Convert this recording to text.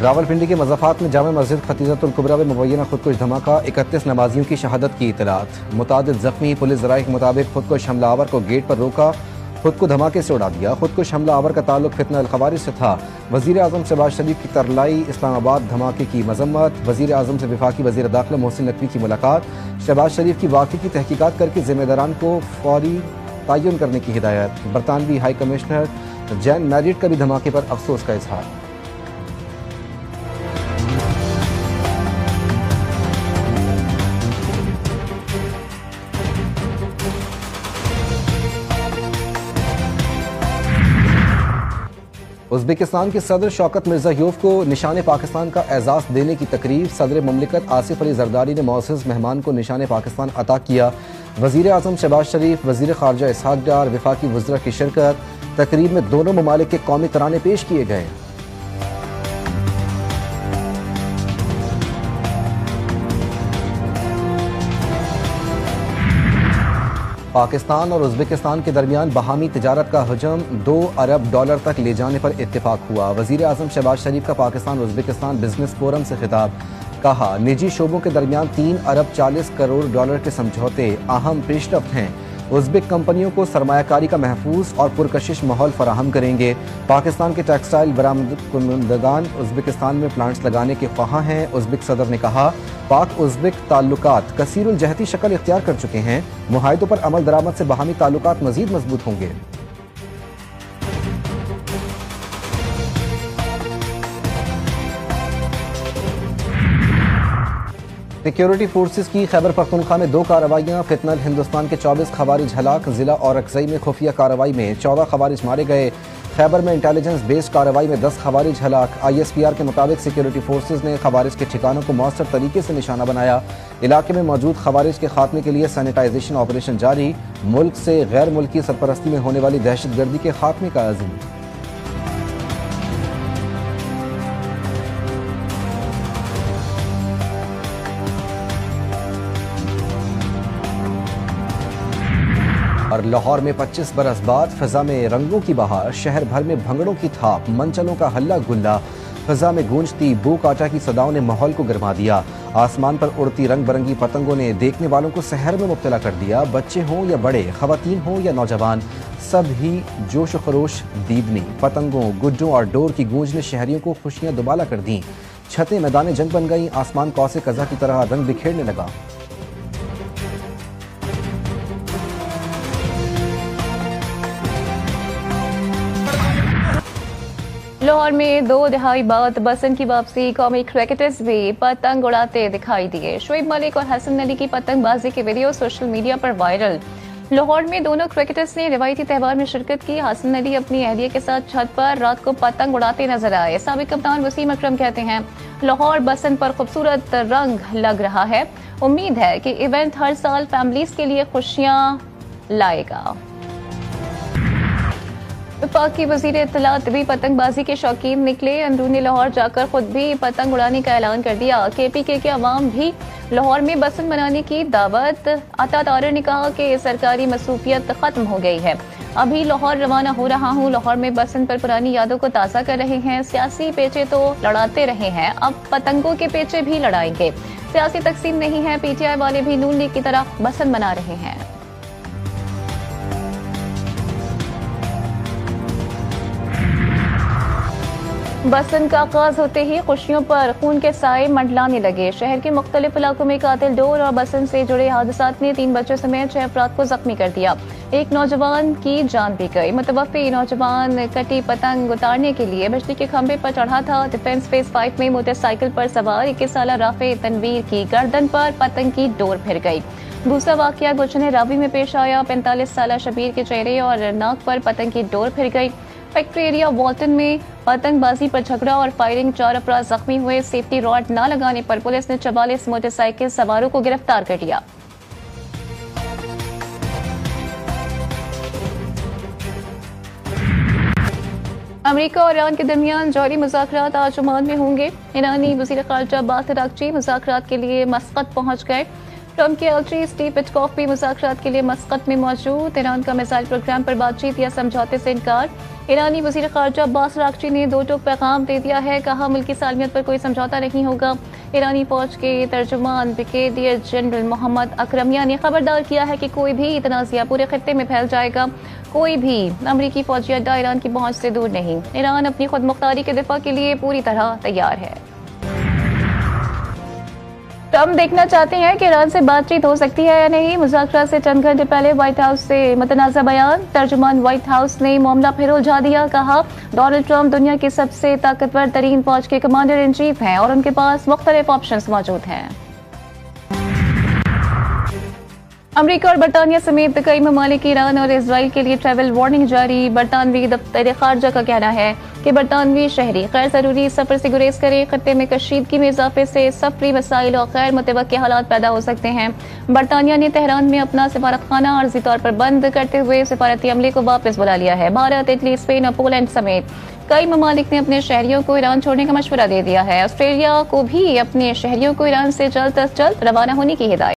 रावलपिंडी के मज़ाफ़ात में जामा मस्जिद खतीजतुल कुबरा में मुबैना खुदकुश धमाका, 31 नमाजियों की शहादत की इतलात। मुतादिद जख्मी, पुलिस ज़राए के मुताबिक खुदकुश हमलावर को गेट पर रोका, खुद को धमाके से उड़ा दिया। खुदकुश हमलावर का ताल्लुक फितना अल खवारिज से था। वज़ीर आज़म शहबाज शरीफ की तरलाई, इस्लामाबाद धमाके की मजम्मत। वज़ीर आज़म से वफाकी वज़ीर दाखिला मोहसिन नकवी की मुलाकात। शहबाज शरीफ की वाक़ई की तहकीकात करके ज़िम्मेदारान को फौरी तयन करने की हिदायत। बरतानवी हाई कमिश्नर जैन मैरिट का भी धमाके पर अफसोस का इजहार। उज़्बेकिस्तान के सदर शौकत मिर्ज़ायोव को निशान पाकिस्तान का एजाज़ देने की तकरीब। सदर ममलिकत आसिफ अली जरदारी ने मौसूस मेहमान को निशान पाकिस्तान अता किया। वज़ीर आज़म शहबाज शरीफ, वज़ीर ख़ारजा इसहाक़ डार, वफाकी वज़रा की शिरकत। तकरीब में दोनों ममालिक के कौमी तराने पेश किए गए। पाकिस्तान और उज़्बेकिस्तान के दरमियान बहामी तिजारत का हजम $2 अरब तक ले जाने पर इत्तेफाक हुआ। वज़ीर आज़म शहबाज शरीफ का पाकिस्तान उज़्बेकिस्तान बिजनेस फोरम से खिताब। कहा, निजी शोबों के दरमियान $3 अरब 40 करोड़ के समझौते अहम पेशरफ्त हैं। उज़्बेक कंपनियों को सरमायाकारी का महफूज और पुरकशिश माहौल फराहम करेंगे। पाकिस्तान के टेक्सटाइल बरामदगान उज़्बेकिस्तान में प्लांट्स लगाने के ख्वाहां हैं। उज़्बेक सदर ने कहा, पाक उज़्बेक ताल्लुकात कसीरुल जहती शक्ल इख्तियार कर चुके हैं। मुआहिदों पर अमल दरामद से बाहमी ताल्लुकात मजीद मजबूत होंगे। सिक्योरिटी फोर्सेस की खैबर पख्तूनख्वा में 2 कार्रवाइयाँ। फितनल हिंदुस्तान के 24 खवारिज हलाक। जिला और अक्सई में खुफिया कार्रवाई में 14 खवारिज मारे गए। खैबर में इंटेलिजेंस बेस्ड कार्रवाई में 10 खवारिज हलाक। ISPR के मुताबिक सिक्योरिटी फोर्सेस ने खवारिज के ठिकानों को मौसर तरीके से निशाना बनाया। इलाके में मौजूद खवारिज के खात्मे के लिए सैनिटाइजेशन ऑपरेशन जारी। मुल्क से गैर मुल्की सरपरस्ती में होने वाली दहशतगर्दी के खात्मे का अज़्म। और लाहौर में 25 बरस बाद फिजा में रंगों की बहार। शहर भर में भंगड़ों की थाप, मंचलों का हल्ला गुल्ला। फिजा में गूंजती बू काटा की सदाओं ने माहौल को गरमा दिया। आसमान पर उड़ती रंग बिरंगी पतंगों ने देखने वालों को सहर में मुब्तला कर दिया। बच्चे हों या बड़े, खवातीन हों या नौजवान, सब ही जोश खरोश दीदनी। पतंगों, गुड्डों और डोर की गूंज ने शहरियों को खुशियां दुबाला कर दी। छतें मैदान जंग बन गई। आसमान कौसे कज़ा की तरह रंग बिखेरने लगा। लाहौर में 2 दहाई बाद बसंत की वापसी। कौमी क्रिकेटर्स भी पतंग उड़ाते दिखाई दिए। शोएब मलिक और हसन अली की पतंगबाजी के वीडियो सोशल मीडिया पर वायरल। लाहौर में दोनों क्रिकेटर्स ने रिवायती त्यौहार में शिरकत की। हसन अली अपनी अहलिया के साथ छत पर रात को पतंग उड़ाते नजर आए। साबिक कप्तान वसीम अकरम कहते हैं, लाहौर बसंत पर खूबसूरत रंग लग रहा है। उम्मीद है कि इवेंट हर साल फैमिलीज के लिए खुशियां लाएगा। वफाकी वजीर इत्तलात भी पतंगबाजी के शौकीन निकले। अंदरूनी लाहौर जाकर खुद भी पतंग उड़ाने का ऐलान कर दिया। KPK के अवाम भी लाहौर में बसंत मनाने की दावत। अता तारर ने कहा कि सरकारी मसरूफियत खत्म हो गई है, अभी लाहौर रवाना हो रहा हूँ। लाहौर में बसंत पर पुरानी यादों को ताज़ा कर रहे हैं। सियासी पेचे तो लड़ाते रहे हैं, अब पतंगों के पेचे भी लड़ाएंगे। सियासी तकसीम नहीं है, PTI वाले भी नून लीग की तरह बसंत मना रहे हैं। बसंत का आगाज होते ही खुशियों पर खून के साए मंडलाने लगे। शहर के मुख्तलिफ इलाकों में कातिल डोर और बसंत से जुड़े हादसात ने 3 बच्चों समेत 6 अफराद को जख्मी कर दिया। एक नौजवान की जान भी गई। मुतवफ़्फ़ी नौजवान कटी पतंग उतारने के लिए बिजली के खंभे पर चढ़ा था। डिफेंस फेज 5 में मोटरसाइकिल पर सवार 21 साला राफे तनवीर की गर्दन पर पतंग की डोर फिर गई। दूसरा वाकया गुलशन रावी में पेश आया। 45 साला शबीर के चेहरे और नाक पर पतंग की डोर फिर गई। फैक्ट्री एरिया वॉल्टन में पतंगबाजी पर झगड़ा और फायरिंग, 4 अफराद जख्मी हुए। सेफ्टी रॉड न लगाने पर पुलिस ने 44 मोटरसाइकिल सवारों को गिरफ्तार कर लिया। अमेरिका और ईरान के दरमियान जौहरी मुज़ाकरात आज ओमान में होंगे। ईरानी वज़ीर ख़ारजा बाथ अराग़ची मुज़ाकरात के लिए मस्कत पहुंच गए। ट्रंप के एलची स्टीव विटकॉफ भी मुज़ाकरात के लिए मस्कत में मौजूद। ईरान का मिसाइल प्रोग्राम पर बातचीत या समझौते से इनकार। ईरानी वज़ीर ख़ारजा अब्बास अराग़ची ने दो टूक पैगाम दे दिया है, कहा मुल्क की सालमियत पर कोई समझौता नहीं होगा। ईरानी फौज के तर्जुमान ब्रिगेडियर जनरल मोहम्मद अकरमिया ने खबरदार किया है कि कोई भी तनाज़ा पूरे खत्ते में फैल जाएगा। कोई भी अमरीकी फौजी अड्डा ईरान की पहुंच से दूर नहीं। ईरान अपनी खुद मुख्तारी के दिफा के लिए पूरी तरह तैयार है। ट्रंप देखना चाहते हैं कि ईरान से बातचीत हो सकती है या नहीं। मुज़ाकरात से चंद घंटे पहले व्हाइट हाउस से मुतनाज़ा बयान। तर्जुमान व्हाइट हाउस ने मामला फिर उलझा दिया। कहा डोनाल्ड ट्रंप दुनिया की सबसे ताकतवर तरीन फौज के कमांडर इन चीफ हैं और उनके पास मुख्तलिफ ऑप्शंस मौजूद हैं। अमरीका और बरतानिया समेत कई ममालिक ईरान और इसराइल के लिए ट्रैवल वार्निंग जारी। बरतानवी दफ्तर खारजा का कहना है कि बरतानवी शहरी गैर जरूरी सफर से गुरेज करें। खत्ते में कशीदगी में इजाफे से सफरी वसाइल और गैर मुतवक्किल हालात पैदा हो सकते हैं। बरतानिया ने तेहरान में अपना सफारतखाना आर्जी तौर पर बंद करते हुए सफारती अमले को वापस बुला लिया है। भारत, इटली, स्पेन और पोलैंड समेत कई ममालिक ने अपने शहरियों को ईरान छोड़ने का मशवरा दे दिया है। ऑस्ट्रेलिया को भी अपने शहरियों को ईरान से जल्द अज जल्द रवाना होने की हिदायत।